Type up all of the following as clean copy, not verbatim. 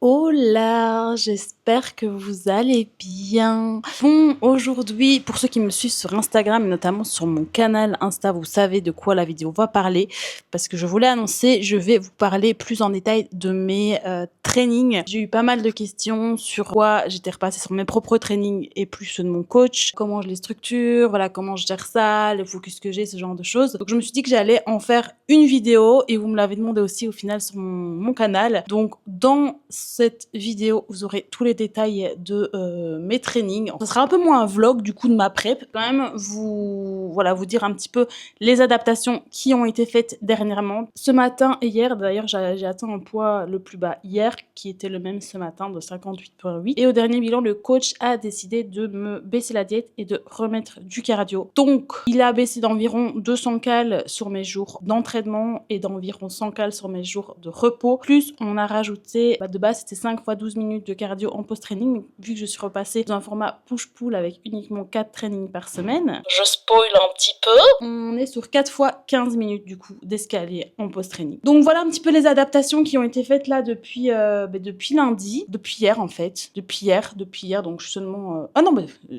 Hola, j'espère que vous allez bien. Bon, aujourd'hui, pour ceux qui me suivent sur Instagram et notamment sur mon canal Insta, vous savez de quoi la vidéo va parler parce que je voulais annoncer, je vais vous parler plus en détail de mes trainings. J'ai eu pas mal de questions sur quoi j'étais repassée sur mes propres trainings et plus ceux de mon coach, comment je les structure, voilà, comment je gère ça, le focus que j'ai, ce genre de choses. Donc je me suis dit que j'allais en faire une vidéo et vous me l'avez demandé aussi au final sur mon canal. Donc dans cette vidéo, vous aurez tous les détails de mes trainings. Ce sera un peu moins un vlog du coup de ma prep. Quand même vous dire un petit peu les adaptations qui ont été faites dernièrement. Ce matin et hier, d'ailleurs j'ai atteint un poids le plus bas hier qui était le même ce matin de 58,8. Et au dernier bilan, le coach a décidé de me baisser la diète et de remettre du cardio. Donc il a baissé d'environ 200 cales sur mes jours d'entraînement et d'environ 100 cales sur mes jours de repos. Plus on a rajouté, de base c'était 5 fois 12 minutes de cardio en post-training. Vu que je suis repassée dans un format push-pull avec uniquement 4 trainings par semaine, je spoil un petit peu, on est sur 4 fois 15 minutes du coup d'escalier en post-training. Donc voilà un petit peu les adaptations qui ont été faites là depuis lundi, depuis hier en fait, depuis hier, donc je suis seulement...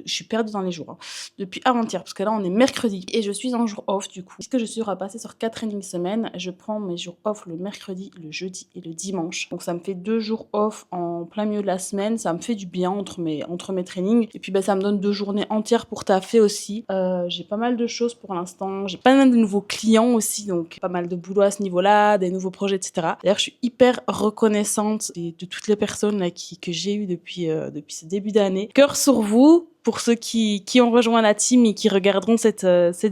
je suis perdue dans les jours, hein. Depuis avant-hier, parce que là on est mercredi et je suis en jour off du coup. Puisque je suis repassée sur 4 trainings semaine, je prends mes jours off le mercredi, le jeudi et le dimanche. Donc ça me fait 2 jours off en plein milieu de la semaine, ça me fait du bien entre mes trainings. Et puis ça me donne 2 journées entières pour taffer aussi. J'ai pas mal de choses pour l'instant, j'ai pas mal de nouveaux clients aussi, donc pas mal de boulot à ce niveau-là, des nouveaux projets, etc. D'ailleurs je suis hyper reconnaissante de toutes les personnes là, que j'ai eues depuis ce début d'année. Cœur sur vous pour ceux qui ont rejoint la team et qui regarderont cette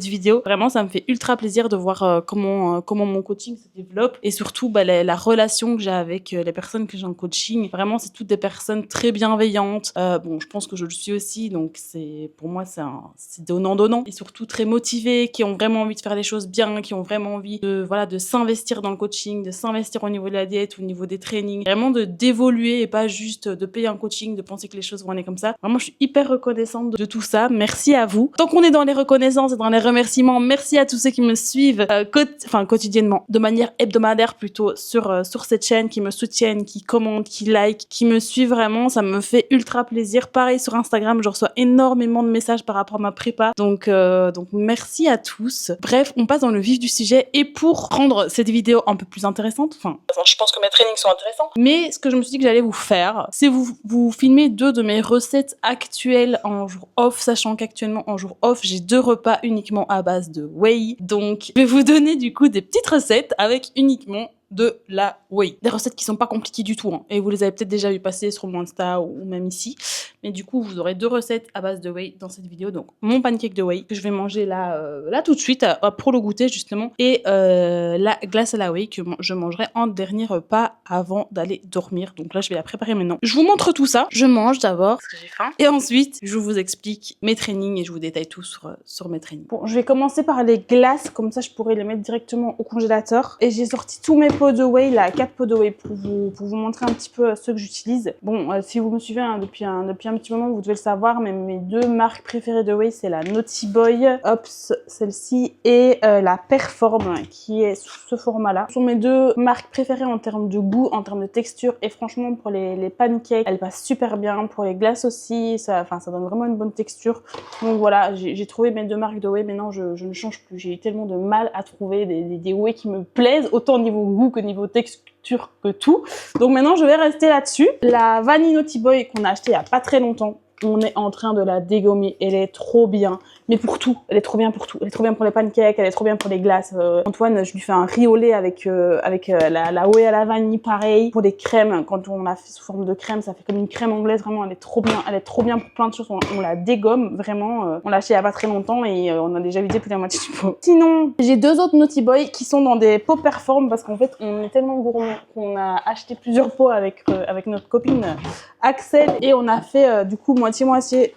vidéo. Vraiment, ça me fait ultra plaisir de voir comment mon coaching se développe et surtout la relation que j'ai avec les personnes que j'ai en coaching. Vraiment, c'est toutes des personnes très bienveillantes. Bon, je pense que je le suis aussi, donc pour moi, c'est donnant-donnant. Et surtout très motivées, qui ont vraiment envie de faire les choses bien, qui ont vraiment envie de s'investir dans le coaching, de s'investir au niveau de la diète, au niveau des trainings. Vraiment d'évoluer et pas juste de payer un coaching, de penser que les choses vont aller comme ça. Vraiment, je suis hyper reconnaissante de tout ça. Merci à vous. Tant qu'on est dans les reconnaissances et dans les remerciements, merci à tous ceux qui me suivent quotidiennement, de manière hebdomadaire plutôt sur cette chaîne, qui me soutiennent, qui commentent, qui like, qui me suivent vraiment. Ça me fait ultra plaisir. Pareil sur Instagram, je reçois énormément de messages par rapport à ma prépa. Donc merci à tous. Bref, on passe dans le vif du sujet. Et pour rendre cette vidéo un peu plus intéressante, je pense que mes trainings sont intéressants, mais ce que je me suis dit que j'allais vous faire, c'est vous filmer 2 de mes recettes actuelles en jour off, sachant qu'actuellement en jour off, j'ai 2 repas uniquement à base de whey. Donc, je vais vous donner du coup des petites recettes avec uniquement de la whey. Des recettes qui sont pas compliquées du tout, hein. Et vous les avez peut-être déjà vu passer sur mon Insta ou même ici. Mais du coup, vous aurez 2 recettes à base de whey dans cette vidéo. Donc, mon pancake de whey que je vais manger là tout de suite pour le goûter justement. Et la glace à la whey que je mangerai en dernier repas avant d'aller dormir. Donc là, je vais la préparer maintenant. Je vous montre tout ça. Je mange d'abord parce que j'ai faim. Et ensuite, je vous explique mes trainings et je vous détaille tout sur mes trainings. Bon, je vais commencer par les glaces. Comme ça, je pourrai les mettre directement au congélateur. Et j'ai sorti tous mes pots de whey, là, 4 pots de whey pour vous montrer un petit peu ceux que j'utilise. Bon, si vous me suivez depuis un petit moment, vous devez le savoir, mais mes 2 marques préférées de whey, c'est la Naughty Boy, Ops, celle-ci, et la Perform, qui est sous ce format-là. Ce sont mes 2 marques préférées en termes de goût, en termes de texture, et franchement, pour les pancakes, elles passent super bien. Pour les glaces aussi, ça donne vraiment une bonne texture. Donc voilà, j'ai trouvé mes 2 marques de whey, maintenant je ne change plus. J'ai eu tellement de mal à trouver des whey qui me plaisent, autant au niveau goût que niveau texture que tout. Donc maintenant, je vais rester là-dessus. La Vanille Naughty Boy qu'on a acheté il y a pas très longtemps, on est en train de la dégommer. Elle est trop bien. Mais pour tout, elle est trop bien pour tout. Elle est trop bien pour les pancakes, elle est trop bien pour les glaces. Antoine, je lui fais un riz au lait avec la whey à la vanille, pareil. Pour les crèmes, quand on l'a fait sous forme de crème, ça fait comme une crème anglaise, vraiment, elle est trop bien. Elle est trop bien pour plein de choses. On la dégomme, vraiment. On l'a acheté il y a pas très longtemps et on a déjà vidé plus de la moitié du pot. Sinon, j'ai 2 autres Naughty Boy qui sont dans des pots Perform parce qu'en fait, on est tellement gourmands qu'on a acheté plusieurs pots avec notre copine Axel et on a fait du coup moitié-moitié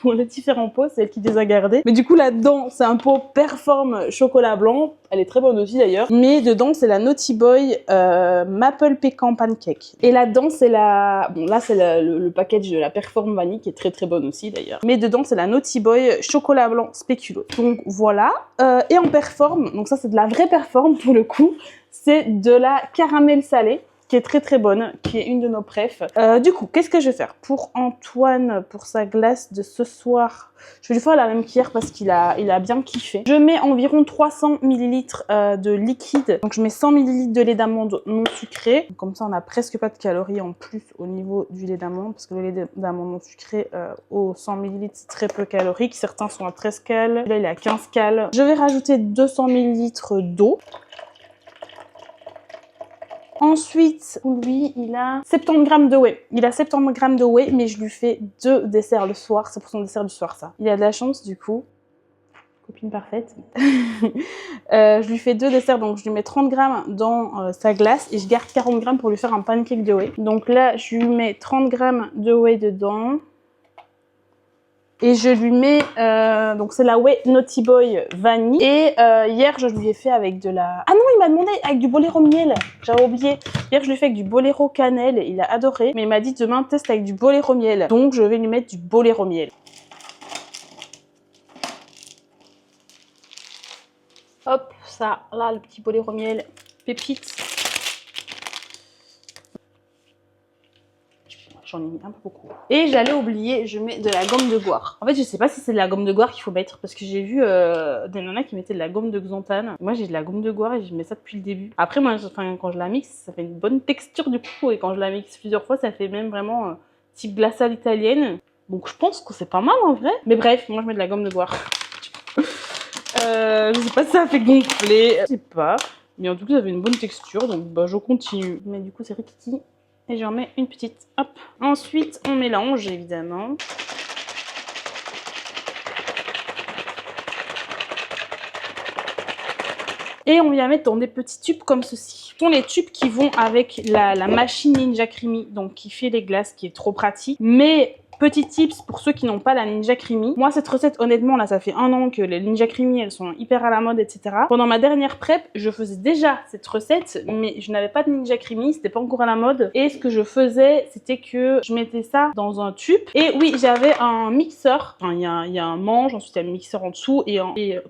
pour les différents pots, c'est elle qui les a gardés. Mais du coup là-dedans, c'est un pot Perform chocolat blanc. Elle est très bonne aussi d'ailleurs. Mais dedans, c'est la Naughty Boy Maple Pécan Pancake. Et là-dedans, c'est la... Bon, là, c'est le package de la Perform Vanille qui est très très bonne aussi d'ailleurs. Mais dedans, c'est la Naughty Boy chocolat blanc spéculoos. Donc voilà. Et en Perform, donc ça, c'est de la vraie Perform pour le coup. C'est de la caramel salée. qui est très très bonne, qui est une de nos préfs. Du coup, qu'est-ce que je vais faire pour Antoine, pour sa glace de ce soir? Je vais lui faire la même qu'hier parce qu'il a bien kiffé. Je mets environ 300 ml de liquide. Donc je mets 100 ml de lait d'amande non sucré. Comme ça, on n'a presque pas de calories en plus au niveau du lait d'amande. Parce que le lait d'amande non sucré au 100 ml, c'est très peu calorique. Certains sont à 13 cal. Là, il est à 15 cal. Je vais rajouter 200 ml d'eau. Ensuite, lui, il a 70 g de whey. Il a 70 g de whey, mais je lui fais 2 desserts le soir. C'est pour son dessert du soir, ça. Il a de la chance, du coup. Copine parfaite. Je lui fais 2 desserts, donc je lui mets 30 g dans sa glace et je garde 40 g pour lui faire un pancake de whey. Donc là, je lui mets 30 g de whey dedans. Et je lui mets, donc c'est la Whey Naughty Boy vanille. Et hier, je lui ai fait avec de la... Ah non, il m'a demandé avec du boléro miel. J'avais oublié. Hier, je lui ai fait avec du boléro cannelle. Il a adoré. Mais il m'a dit demain, teste avec du boléro miel. Donc, je vais lui mettre du boléro miel. Hop, ça, là, le petit boléro miel. Pépite. J'en ai mis un peu beaucoup. Et j'allais oublier, je mets de la gomme de goire. En fait, je sais pas si c'est de la gomme de goire qu'il faut mettre parce que j'ai vu des nanas qui mettaient de la gomme de xanthane. Moi, j'ai de la gomme de goire et je mets ça depuis le début. Après, moi, quand je la mixe, ça fait une bonne texture du coup. Et quand je la mixe plusieurs fois, ça fait même vraiment type glace à l'italienne. Donc, je pense que c'est pas mal en vrai. Mais bref, moi, je mets de la gomme de goire. Je sais pas si ça fait gonfler. Je sais pas. Mais en tout cas, ça fait une bonne texture. Donc, bah, je continue. Mais du coup, c'est rikiki. Et j'en mets une petite, hop. Ensuite, on mélange, évidemment. Et on vient mettre dans des petits tubes comme ceci. Ce sont les tubes qui vont avec la machine Ninja Creamy, donc qui fait les glaces, qui est trop pratique. Mais... petit tips pour ceux qui n'ont pas la Ninja Creamy. Moi, cette recette, honnêtement, là, ça fait 1 an que les Ninja Creamy, elles sont hyper à la mode, etc. Pendant ma dernière prep, je faisais déjà cette recette, mais je n'avais pas de Ninja Creamy, c'était pas encore à la mode. Et ce que je faisais, c'était que je mettais ça dans un tube. Et oui, j'avais un mixeur. Enfin, il y a un manche, ensuite il y a le mixeur en dessous. Et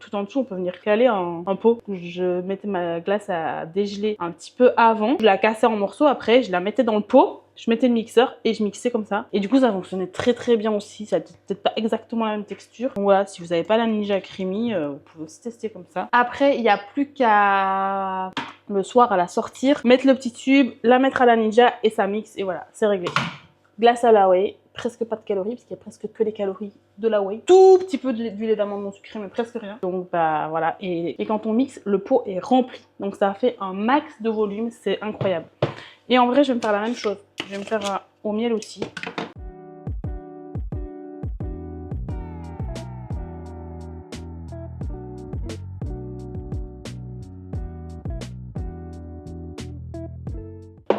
tout en dessous, on peut venir caler un pot. Je mettais ma glace à dégeler un petit peu avant. Je la cassais en morceaux, après, je la mettais dans le pot. Je mettais le mixeur et je mixais comme ça. Et du coup, ça fonctionnait très très bien aussi. Ça n'était peut-être pas exactement la même texture. Donc voilà, si vous n'avez pas la Ninja Creamy, vous pouvez aussi tester comme ça. Après, il n'y a plus qu'à le soir à la sortir, mettre le petit tube, la mettre à la Ninja et ça mixe. Et voilà, c'est réglé. Glace à la whey, presque pas de calories parce qu'il y a presque que les calories de la whey. Tout petit peu d'huile d'amande non sucrée, mais presque rien. Donc bah voilà. Et quand on mixe, le pot est rempli. Donc ça fait un max de volume. C'est incroyable. Et en vrai, je vais me faire la même chose. Je vais me faire au miel aussi.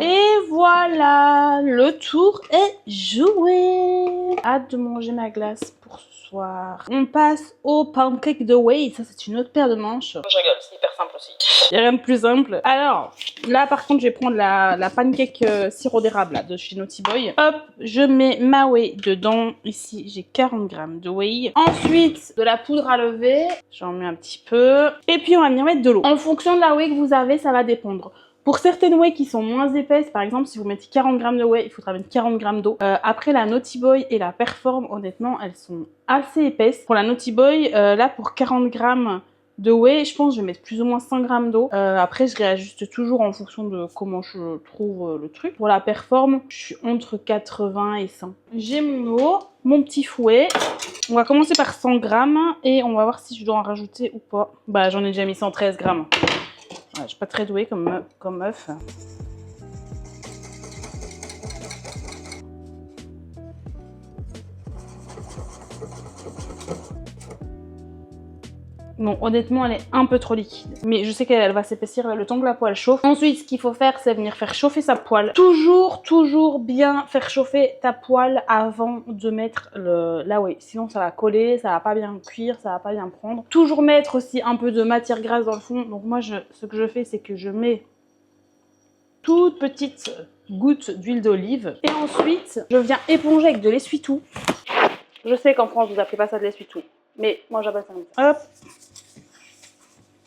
Et voilà, le tour est joué. Hâte de manger ma glace pour ce soir. On passe au pancake de whey. Ça, c'est une autre paire de manches. Je rigole, c'est hyper simple aussi. Il n'y a rien de plus simple. Alors, là, par contre, je vais prendre la pancake sirop d'érable de chez Naughty Boy. Hop, je mets ma whey dedans. Ici, j'ai 40 g de whey. Ensuite, de la poudre à lever. J'en mets un petit peu. Et puis, on va venir mettre de l'eau. En fonction de la whey que vous avez, ça va dépendre. Pour certaines whey qui sont moins épaisses, par exemple, si vous mettez 40 g de whey, il faudra mettre 40 g d'eau. Après, la Naughty Boy et la Perform, honnêtement, elles sont assez épaisses. Pour la Naughty Boy, là, pour 40 g de whey, je pense que je vais mettre plus ou moins 5 g d'eau. Après, je réajuste toujours en fonction de comment je trouve le truc. Pour la Perform, je suis entre 80 et 100. J'ai mon eau, mon petit fouet. On va commencer par 100 g et on va voir si je dois en rajouter ou pas. Bah, j'en ai déjà mis 113 g. Ouais, je suis pas très douée comme meuf. Bon, honnêtement, elle est un peu trop liquide. Mais je sais qu'elle va s'épaissir le temps que la poêle chauffe. Ensuite, ce qu'il faut faire, c'est venir faire chauffer sa poêle. Toujours bien faire chauffer ta poêle avant de mettre la whey. Sinon, ça va coller, ça va pas bien cuire, ça va pas bien prendre. Toujours mettre aussi un peu de matière grasse dans le fond. Donc moi, ce que je fais, c'est que je mets toute petite goutte d'huile d'olive. Et ensuite, je viens éponger avec de l'essuie-tout. Je sais qu'en France, vous appelez pas ça de l'essuie-tout. Mais moi, j'appelle ça comme ça. Hop.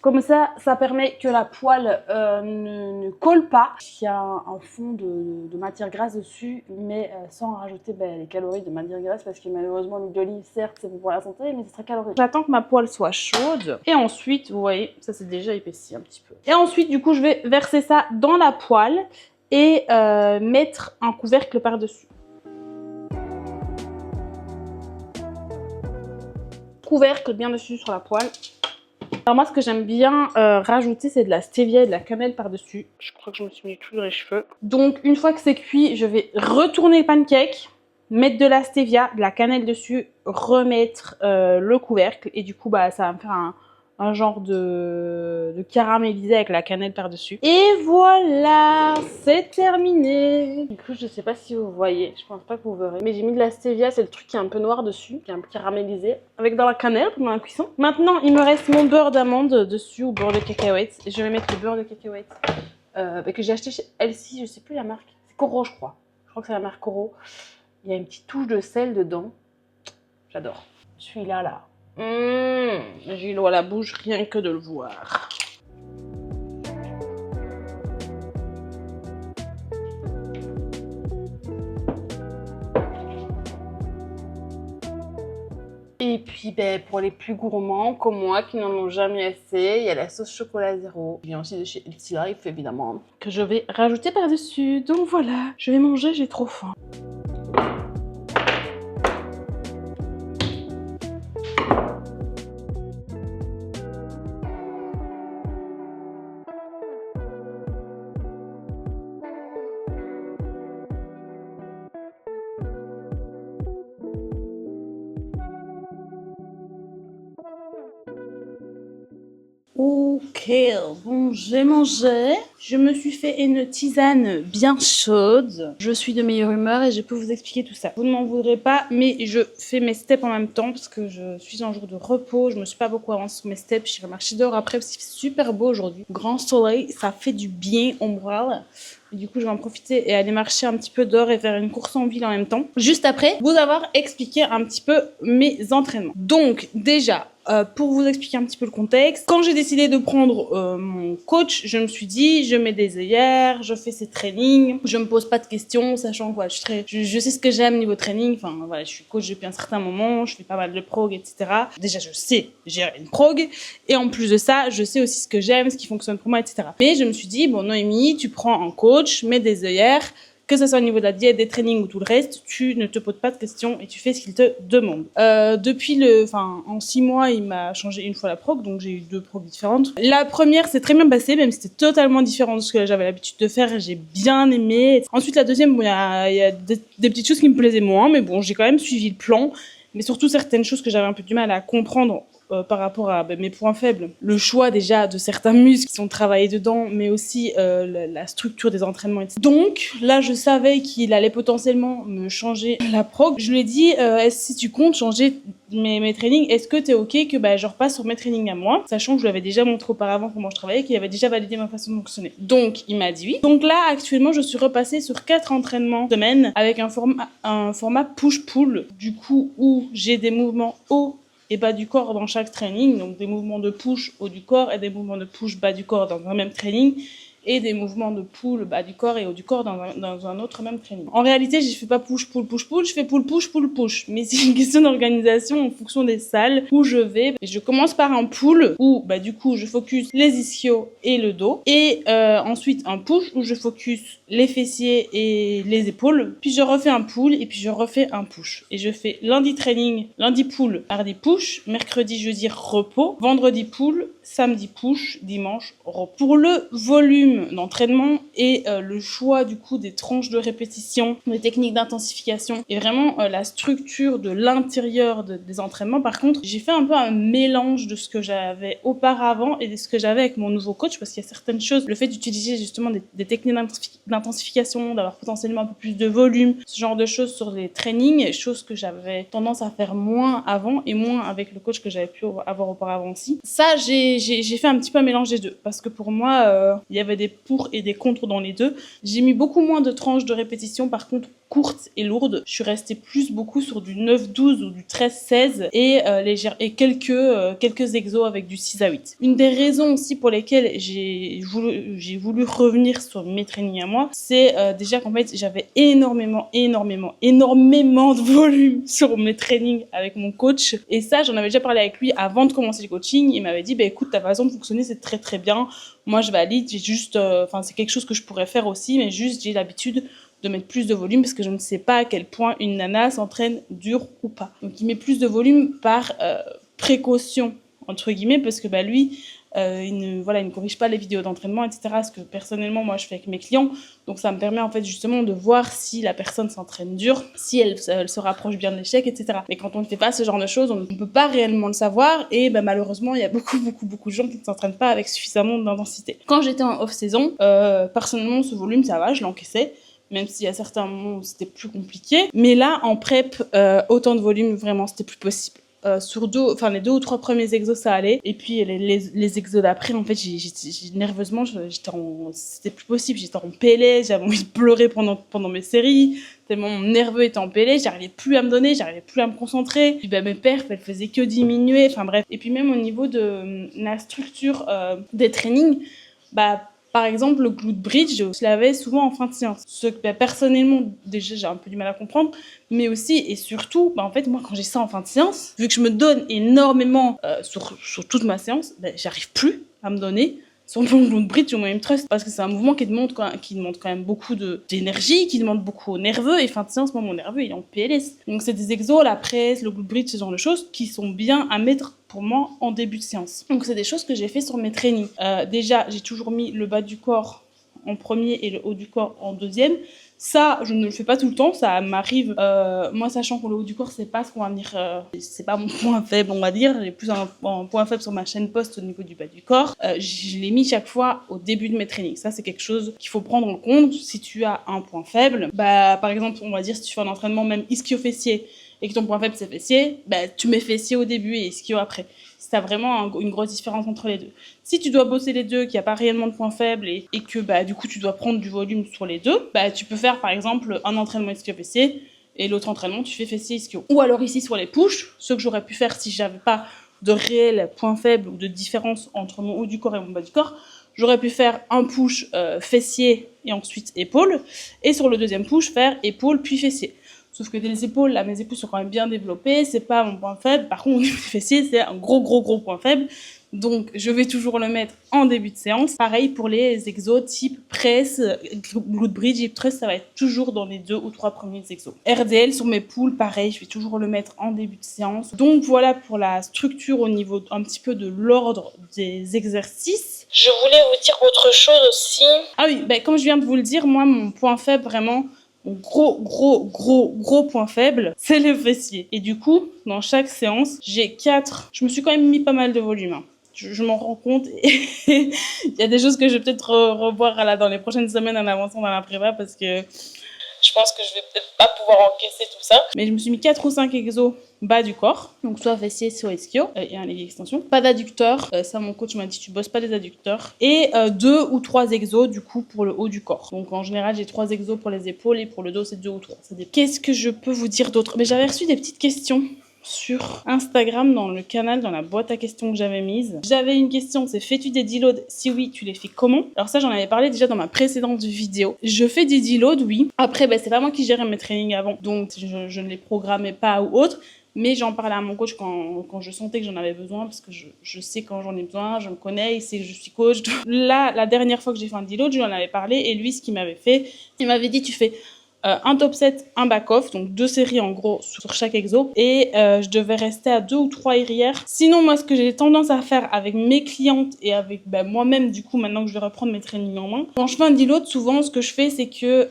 Comme ça permet que la poêle ne colle pas. Il y a un fond de matière grasse dessus, mais sans rajouter les calories de matière grasse, parce que malheureusement l'huile d'olive, certes, c'est bon pour la santé, mais c'est très calorique. J'attends que ma poêle soit chaude. Et ensuite, vous voyez, ça c'est déjà épaissi un petit peu. Et ensuite, du coup, je vais verser ça dans la poêle et mettre un couvercle par-dessus. Couvercle bien dessus sur la poêle. Alors moi, ce que j'aime bien rajouter, c'est de la stevia et de la cannelle par-dessus. Je crois que je me suis mis tout dans les cheveux. Donc, une fois que c'est cuit, je vais retourner le pancake, mettre de la stevia, de la cannelle dessus, remettre le couvercle. Et du coup, ça va me faire un genre de caramélisé avec la cannelle par-dessus. Et voilà, c'est terminé. Du coup, je sais pas si vous voyez, je pense pas que vous verrez. Mais j'ai mis de la stevia, c'est le truc qui est un peu noir dessus, qui est un peu caramélisé, avec dans la cannelle pendant la cuisson. Maintenant, il me reste mon beurre d'amande dessus, ou beurre de cacahuète. Et je vais mettre le beurre de cacahuète que j'ai acheté chez Elsie, je sais plus la marque. C'est Coro, je crois. Je crois que c'est la marque Coro. Il y a une petite touche de sel dedans. J'adore. Celui-là, là. J'ai l'eau à la bouche rien que de le voir. Et puis pour les plus gourmands comme moi qui n'en ont jamais assez, il y a la sauce chocolat zéro. Il vient aussi de chez Elsie Life évidemment, que je vais rajouter par-dessus. Donc voilà, je vais manger, j'ai trop faim. Ok, bon, j'ai mangé. Je me suis fait une tisane bien chaude. Je suis de meilleure humeur et je peux vous expliquer tout ça. Vous ne m'en voudrez pas, mais je fais mes steps en même temps parce que je suis en jour de repos. Je me suis pas beaucoup avancée sur mes steps. J'irai marcher dehors après parce qu'il fait super beau aujourd'hui. Grand soleil, ça fait du bien au moral. Et du coup, je vais en profiter et aller marcher un petit peu dehors et faire une course en ville en même temps. Juste après, vous avoir expliqué un petit peu mes entraînements. Donc, déjà, pour vous expliquer un petit peu le contexte, quand j'ai décidé de prendre mon coach, je me suis dit, je mets des œillères, je fais ces trainings, je me pose pas de questions, sachant que je sais ce que j'aime niveau training. Enfin, voilà, je suis coach depuis un certain moment, je fais pas mal de prog, etc. Déjà, je sais gérer une prog. Et en plus de ça, je sais aussi ce que j'aime, ce qui fonctionne pour moi, etc. Mais je me suis dit, bon, Noémie, tu prends un coach, mets des œillères, que ce soit au niveau de la diète, des trainings ou tout le reste, tu ne te poses pas de questions et tu fais ce qu'il te demande. En 6 mois, il m'a changé une fois la prog, donc j'ai eu 2 prog différentes. La première s'est très bien passée, même si c'était totalement différent de ce que j'avais l'habitude de faire, j'ai bien aimé. Ensuite, la deuxième, bon, il y a des petites choses qui me plaisaient moins, mais bon, j'ai quand même suivi le plan. Mais surtout certaines choses que j'avais un peu du mal à comprendre par rapport à mes points faibles. Le choix déjà de certains muscles qui sont travaillés dedans, mais aussi la structure des entraînements, etc. Donc là, je savais qu'il allait potentiellement me changer la prog. Je lui ai dit, si tu comptes changer mes trainings, est-ce que t'es ok que je repasse sur mes trainings à moi, sachant que je lui avais déjà montré auparavant comment je travaillais, qu'il avait déjà validé ma façon de fonctionner. Donc il m'a dit oui. Donc là, actuellement, je suis repassée sur 4 entraînements semaine avec un format push-pull, du coup où j'ai des mouvements haut et bas du corps dans chaque training, donc des mouvements de push haut du corps et des mouvements de push bas du corps dans un même training, et des mouvements de pull bas du corps et haut du corps dans un autre même training. En réalité, je fais pas push pull push pull, je fais pull push pull push, mais c'est une question d'organisation en fonction des salles où je vais. Et je commence par un pull où du coup je focus les ischios et le dos, et ensuite un push où je focus les fessiers et les épaules, puis je refais un pull et puis je refais un push. Et je fais lundi training, lundi pull, mardi push, mercredi, jeudi repos, vendredi pull, samedi push, dimanche repos. Pour le volume d'entraînement et le choix du coup des tranches de répétition, des techniques d'intensification et vraiment la structure de l'intérieur des entraînements, par contre, j'ai fait un peu un mélange de ce que j'avais auparavant et de ce que j'avais avec mon nouveau coach, parce qu'il y a certaines choses, le fait d'utiliser justement des techniques d'intensification, d'avoir potentiellement un peu plus de volume, ce genre de choses sur les trainings, choses que j'avais tendance à faire moins avant et moins avec le coach que j'avais pu avoir auparavant aussi. Ça, j'ai fait un petit peu un mélange des deux, parce que pour moi, il y avait des pour et des contre dans les deux. J'ai mis beaucoup moins de tranches de répétition, par contre courtes et lourdes. Je suis restée beaucoup sur du 9-12 ou du 13-16 et quelques exos avec du 6 à 8. Une des raisons aussi pour lesquelles j'ai voulu revenir sur mes trainings à moi, c'est déjà qu'en fait j'avais énormément de volume sur mes trainings avec mon coach, et ça j'en avais déjà parlé avec lui avant de commencer le coaching. Il m'avait dit bah écoute, ta façon de fonctionner c'est très bien, moi je valide, j'ai juste c'est quelque chose que je pourrais faire aussi, mais juste j'ai l'habitude de mettre plus de volume parce que je ne sais pas à quel point une nana s'entraîne dur ou pas. Donc il met plus de volume par précaution entre guillemets, parce que lui il ne corrige pas les vidéos d'entraînement, etc. Ce que personnellement moi je fais avec mes clients. Donc ça me permet en fait justement de voir si la personne s'entraîne dur, si elle se rapproche bien de l'échec, etc. Mais quand on ne fait pas ce genre de choses, on ne peut pas réellement le savoir, et malheureusement il y a beaucoup de gens qui ne s'entraînent pas avec suffisamment d'intensité. Quand j'étais en off-saison, personnellement ce volume ça va, je l'encaissais, même s'il y a certains moments où c'était plus compliqué. Mais là, en prep, autant de volume, vraiment, c'était plus possible. Sur les 2 ou 3 premiers exos, ça allait. Et puis, les exos d'après, en fait, nerveusement, c'était plus possible. J'étais en PLS, j'avais envie de pleurer pendant mes séries. Tellement mon nerveux était en PLS, j'arrivais plus à me donner, j'arrivais plus à me concentrer. Puis, mes perfs, elles faisaient que diminuer. Enfin, bref. Et puis, même au niveau de la structure des trainings, par exemple, le glute bridge, je l'avais souvent en fin de séance. Ce que personnellement, déjà, j'ai un peu du mal à comprendre, mais aussi et surtout, en fait, moi, quand j'ai ça en fin de séance, vu que je me donne énormément sur toute ma séance, j'arrive plus à me donner sur mon glute bridge ou mon hip thrust, parce que c'est un mouvement qui demande quand même beaucoup d'énergie, qui demande beaucoup au nerveux, et fin de séance, moi, mon nerveux, il est en PLS. Donc, c'est des exos, la presse, le glute bridge, ce genre de choses, qui sont bien à mettre pour moi en début de séance. Donc c'est des choses que j'ai fait sur mes trainings. Déjà, j'ai toujours mis le bas du corps en premier et le haut du corps en deuxième. Ça, je ne le fais pas tout le temps, ça m'arrive, moi sachant que le haut du corps, c'est pas ce qu'on va venir, c'est pas mon point faible, on va dire, j'ai plus un point faible sur ma chaîne post au niveau du bas du corps, je l'ai mis chaque fois au début de mes trainings. Ça, c'est quelque chose qu'il faut prendre en compte. Si tu as un point faible, par exemple, on va dire, si tu fais un entraînement même ischio-fessier, et que ton point faible c'est fessier, tu mets fessier au début et ischio après. Si tu as vraiment une grosse différence entre les deux. Si tu dois bosser les deux, qu'il n'y a pas réellement de point faible et que du coup tu dois prendre du volume sur les deux, tu peux faire par exemple un entraînement ischio-fessier et l'autre entraînement tu fais fessier ischio. Ou alors ici sur les push, ce que j'aurais pu faire si j'avais pas de réel point faible ou de différence entre mon haut du corps et mon bas du corps, j'aurais pu faire un push fessier et ensuite épaule, et sur le deuxième push faire épaule puis fessier. Sauf que les épaules, là, mes épaules sont quand même bien développées, c'est pas mon point faible. Par contre, au niveau des fessiers, c'est un gros point faible. Donc, je vais toujours le mettre en début de séance. Pareil pour les exos type presse, glute bridge, hip thrust, ça va être toujours dans les 2 ou 3 premiers exos. RDL sur mes poules, pareil, je vais toujours le mettre en début de séance. Donc, voilà pour la structure au niveau un petit peu de l'ordre des exercices. Je voulais vous dire autre chose aussi. Ah oui, comme je viens de vous le dire, moi, mon point faible, vraiment, mon gros point faible, c'est le fessier. Et du coup, dans chaque séance, j'ai 4. Je me suis quand même mis pas mal de volume. Hein. Je m'en rends compte. Et il y a des choses que je vais peut-être revoir là, dans les prochaines semaines en avançant dans la prépa, parce que je pense que je vais peut-être pas pouvoir encaisser tout ça. Mais je me suis mis 4 ou 5 exos bas du corps, donc soit fessier, soit ischio, et un levier extension. Pas d'adducteurs, ça mon coach m'a dit tu bosses pas des adducteurs. Et 2 ou 3 exos du coup pour le haut du corps. Donc en général j'ai 3 exos pour les épaules et pour le dos c'est 2 ou 3. Qu'est-ce que je peux vous dire d'autre? Mais j'avais reçu des petites questions sur Instagram dans le canal, dans la boîte à questions que j'avais mise. J'avais une question, c'est fais-tu des deloads? Si oui, tu les fais comment? Alors ça, j'en avais parlé déjà dans ma précédente vidéo. Je fais des deloads, oui. Après, c'est pas moi qui gérais mes trainings avant, donc je ne les programmais pas ou autre. Mais j'en parlais à mon coach quand je sentais que j'en avais besoin, parce que je sais quand j'en ai besoin, je me connais, il sait que je suis coach. Là, la dernière fois que j'ai fait un deload, je lui en avais parlé, et lui, ce qu'il m'avait fait, il m'avait dit tu fais un top set, un back-off, donc 2 séries en gros sur chaque exo, et je devais rester à 2 ou 3 arrières. Sinon, moi, ce que j'ai tendance à faire avec mes clientes et avec moi-même, du coup, maintenant que je vais reprendre mes trainings en main, quand je fais un deload, souvent, ce que je fais, c'est que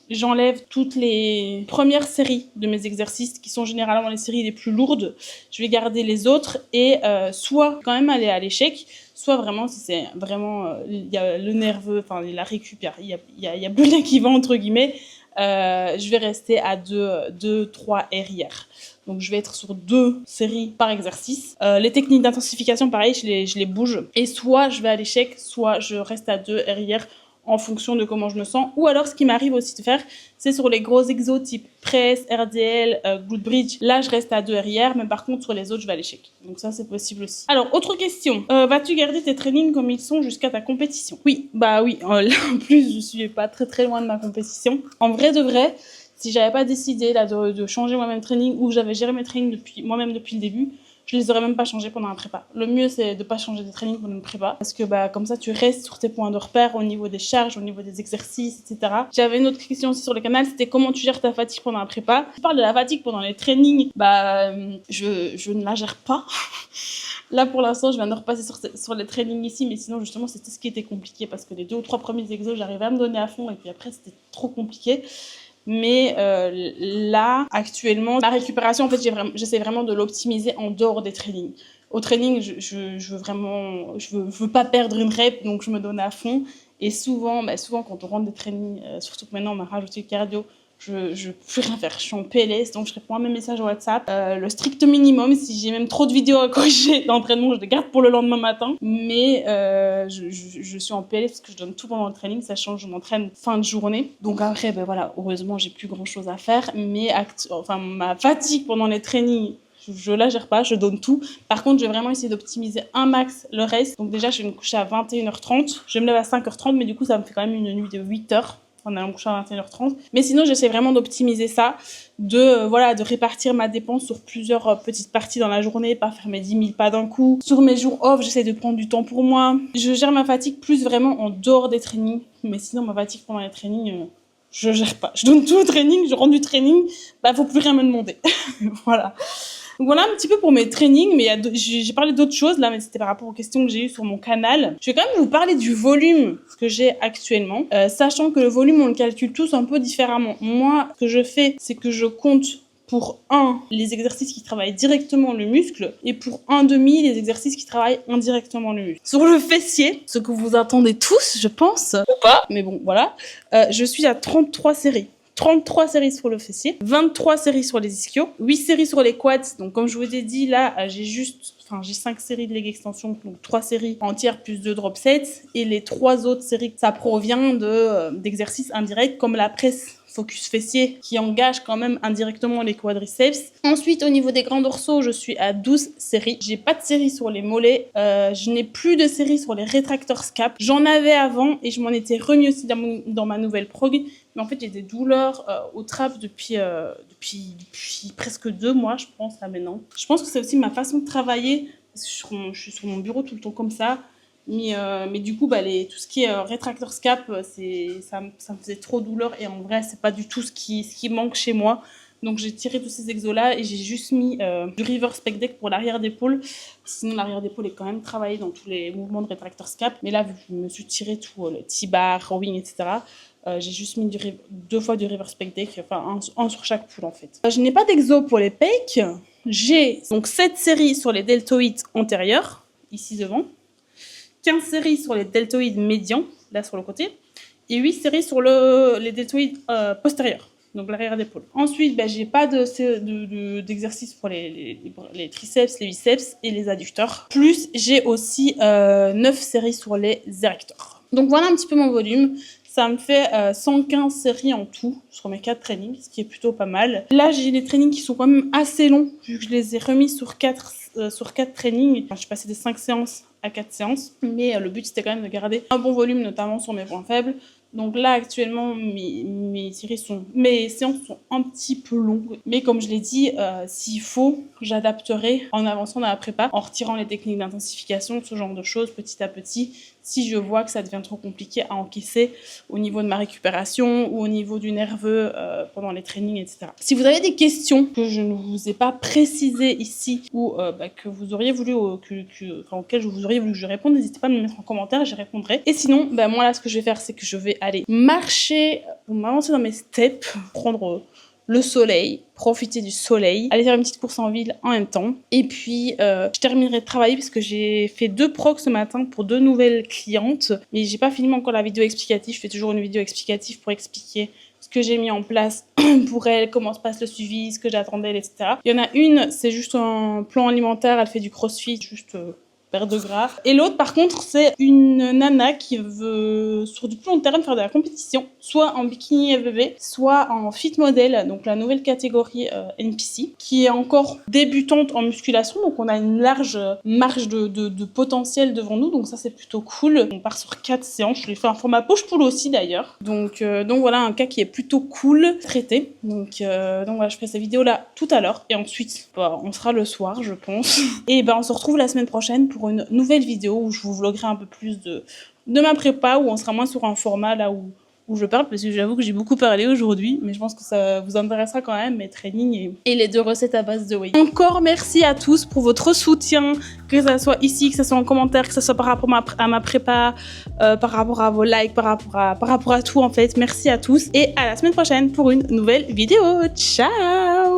j'enlève toutes les premières séries de mes exercices, qui sont généralement les séries les plus lourdes. Je vais garder les autres et soit quand même aller à l'échec, soit vraiment, si c'est vraiment, il y a le nerveux, enfin la récup, il y a plus rien qui va entre guillemets, je vais rester à 2-3 RIR. Donc je vais être sur 2 séries par exercice. Les techniques d'intensification, pareil, je les bouge. Et soit je vais à l'échec, soit je reste à 2 RIR en fonction de comment je me sens. Ou alors, ce qui m'arrive aussi de faire, c'est sur les gros exos type press, RDL, glute bridge. Là, je reste à 2 RIR, mais par contre, sur les autres, je vais à l'échec. Donc ça, c'est possible aussi. Alors, autre question. Vas-tu garder tes trainings comme ils sont jusqu'à ta compétition? Oui, bah oui. Là, en plus, je suis pas très loin de ma compétition. En vrai de vrai, si j'avais pas décidé là de changer moi-même training ou j'avais géré mes trainings moi-même depuis le début, je les aurais même pas changés pendant un prépa. Le mieux, c'est de pas changer de training pendant une prépa. Parce que, bah, comme ça, tu restes sur tes points de repère au niveau des charges, au niveau des exercices, etc. J'avais une autre question aussi sur le canal, c'était comment tu gères ta fatigue pendant un prépa. Je parle de la fatigue pendant les trainings, bah, je ne la gère pas. Là, pour l'instant, je viens de repasser sur les trainings ici, mais sinon, justement, c'était ce qui était compliqué parce que les 2 ou 3 premiers exos, j'arrivais à me donner à fond et puis après, c'était trop compliqué. Mais là, actuellement, ma récupération, en fait, j'essaie vraiment de l'optimiser en dehors des trainings. Au training, je veux pas perdre une rep, donc je me donne à fond. Et souvent, quand on rentre des trainings, surtout que maintenant on m'a rajouté le cardio, je peux plus rien faire. Je suis en PLS, donc je réponds à mes messages WhatsApp. Le strict minimum, si j'ai même trop de vidéos à corriger d'entraînement, je les garde pour le lendemain matin. Mais je suis en PLS parce que je donne tout pendant le training, sachant que je m'entraîne fin de journée. Donc après, ben voilà, heureusement, j'ai plus grand chose à faire. Mais ma fatigue pendant les trainings, je la gère pas, je donne tout. Par contre, je vais vraiment essayer d'optimiser un max le reste. Donc déjà, je vais me coucher à 21h30. Je vais me lever à 5h30, mais du coup, ça me fait quand même une nuit de 8h. En allant me coucher à 21h30. Mais sinon, j'essaie vraiment d'optimiser ça, de répartir ma dépense sur plusieurs petites parties dans la journée, pas faire mes 10 000 pas d'un coup. Sur mes jours off, j'essaie de prendre du temps pour moi. Je gère ma fatigue plus vraiment en dehors des trainings. Mais sinon, ma fatigue pendant les trainings, je gère pas. Je donne tout au training, je rends du training, bah faut plus rien me demander. Voilà. Donc voilà un petit peu pour mes trainings, mais j'ai parlé d'autres choses là, mais c'était par rapport aux questions que j'ai eues sur mon canal. Je vais quand même vous parler du volume que j'ai actuellement, sachant que le volume, on le calcule tous un peu différemment. Moi, ce que je fais, c'est que je compte pour les exercices qui travaillent directement le muscle, et pour les exercices qui travaillent indirectement le muscle. Sur le fessier, ce que vous attendez tous, je pense, Ou pas. mais bon, voilà, je suis à 33 séries. 33 séries sur le fessier, 23 séries sur les ischios, 8 séries sur les quads. Donc, comme je vous ai dit, là, j'ai 5 séries de leg extension, donc 3 séries entières plus 2 drop sets. Et les 3 autres séries, ça provient d'exercices indirects comme la presse focus fessier qui engage quand même indirectement les quadriceps. Ensuite, au niveau des grands dorsaux, je suis à 12 séries. J'ai pas de série sur les mollets. Je n'ai plus de série sur les rétracteurs scap. J'en avais avant et je m'en étais remis aussi dans ma nouvelle prog. Mais en fait, j'ai des douleurs au trap depuis presque 2 mois, je pense, là maintenant. Je pense que c'est aussi ma façon de travailler, parce que je suis sur mon bureau tout le temps comme ça. Mais du coup, tout ce qui est rétracteur scap, ça me faisait trop douleur. Et en vrai, c'est pas du tout ce qui manque chez moi. Donc j'ai tiré tous ces exos-là et j'ai juste mis du reverse pec deck pour l'arrière d'épaule. Sinon, l'arrière d'épaule est quand même travaillé dans tous les mouvements de rétracteur scap. Mais là, vu que je me suis tiré tout, le T-bar, rowing, etc., j'ai juste mis 2 fois du reverse pec deck, enfin un sur chaque poule en fait. Je n'ai pas d'exo pour les pecs. J'ai donc 7 séries sur les deltoïdes antérieurs, ici devant. 15 séries sur les deltoïdes médians, là sur le côté. Et 8 séries sur les deltoïdes postérieurs, donc l'arrière d'épaule. Ensuite, j'ai pas d'exercice pour les triceps, les biceps et les adducteurs. Plus, j'ai aussi 9 séries sur les érecteurs. Donc voilà un petit peu mon volume. Ça me fait 115 séries en tout sur mes 4 trainings, ce qui est plutôt pas mal. Là, j'ai des trainings qui sont quand même assez longs, vu que je les ai remis sur 4 trainings. Enfin, je suis passée de 5 séances à 4 séances. Mais le but, c'était quand même de garder un bon volume, notamment sur mes points faibles. Donc là, actuellement, mes séances sont un petit peu longues. Mais comme je l'ai dit, s'il faut, j'adapterai en avançant dans la prépa, en retirant les techniques d'intensification, ce genre de choses, petit à petit, si je vois que ça devient trop compliqué à encaisser au niveau de ma récupération ou au niveau du nerveux pendant les trainings, etc. Si vous avez des questions que je ne vous ai pas précisées ici ou que vous auriez voulu, auxquelles vous auriez voulu que je réponde, n'hésitez pas à me les mettre en commentaire, j'y répondrai. Et sinon, moi là, ce que je vais faire, c'est que je vais aller marcher pour m'avancer dans mes steps, prendre le soleil, profiter du soleil, aller faire une petite course en ville en même temps. Et puis, je terminerai de travailler parce que j'ai fait 2 procs ce matin pour 2 nouvelles clientes. Mais j'ai pas fini encore la vidéo explicative. Je fais toujours une vidéo explicative pour expliquer ce que j'ai mis en place pour elles, comment se passe le suivi, ce que j'attendais, etc. Il y en a une, c'est juste un plan alimentaire. Elle fait du crossfit, juste perte de gras. Et l'autre, par contre, c'est une nana qui veut, sur du plus long terme, faire de la compétition, soit en bikini FBB, soit en fit model, donc la nouvelle catégorie NPC, qui est encore débutante en musculation, donc on a une large marge de potentiel devant nous, donc ça c'est plutôt cool. On part sur 4 séances, je l'ai fait en format poche-poule aussi d'ailleurs. Donc voilà, un cas qui est plutôt cool, traité. Donc voilà, je ferai cette vidéo là tout à l'heure, et ensuite, on sera le soir, je pense. Et on se retrouve la semaine prochaine pour une nouvelle vidéo où je vous vloguerai un peu plus de ma prépa, où on sera moins sur un format là où je parle, parce que j'avoue que j'ai beaucoup parlé aujourd'hui, mais je pense que ça vous intéressera quand même, mes trainings et les 2 recettes à base de whey. Encore merci à tous pour votre soutien, que ça soit ici, que ça soit en commentaire, que ça soit par rapport à ma prépa, par rapport à vos likes, par rapport à tout en fait. Merci à tous et à la semaine prochaine pour une nouvelle vidéo. Ciao!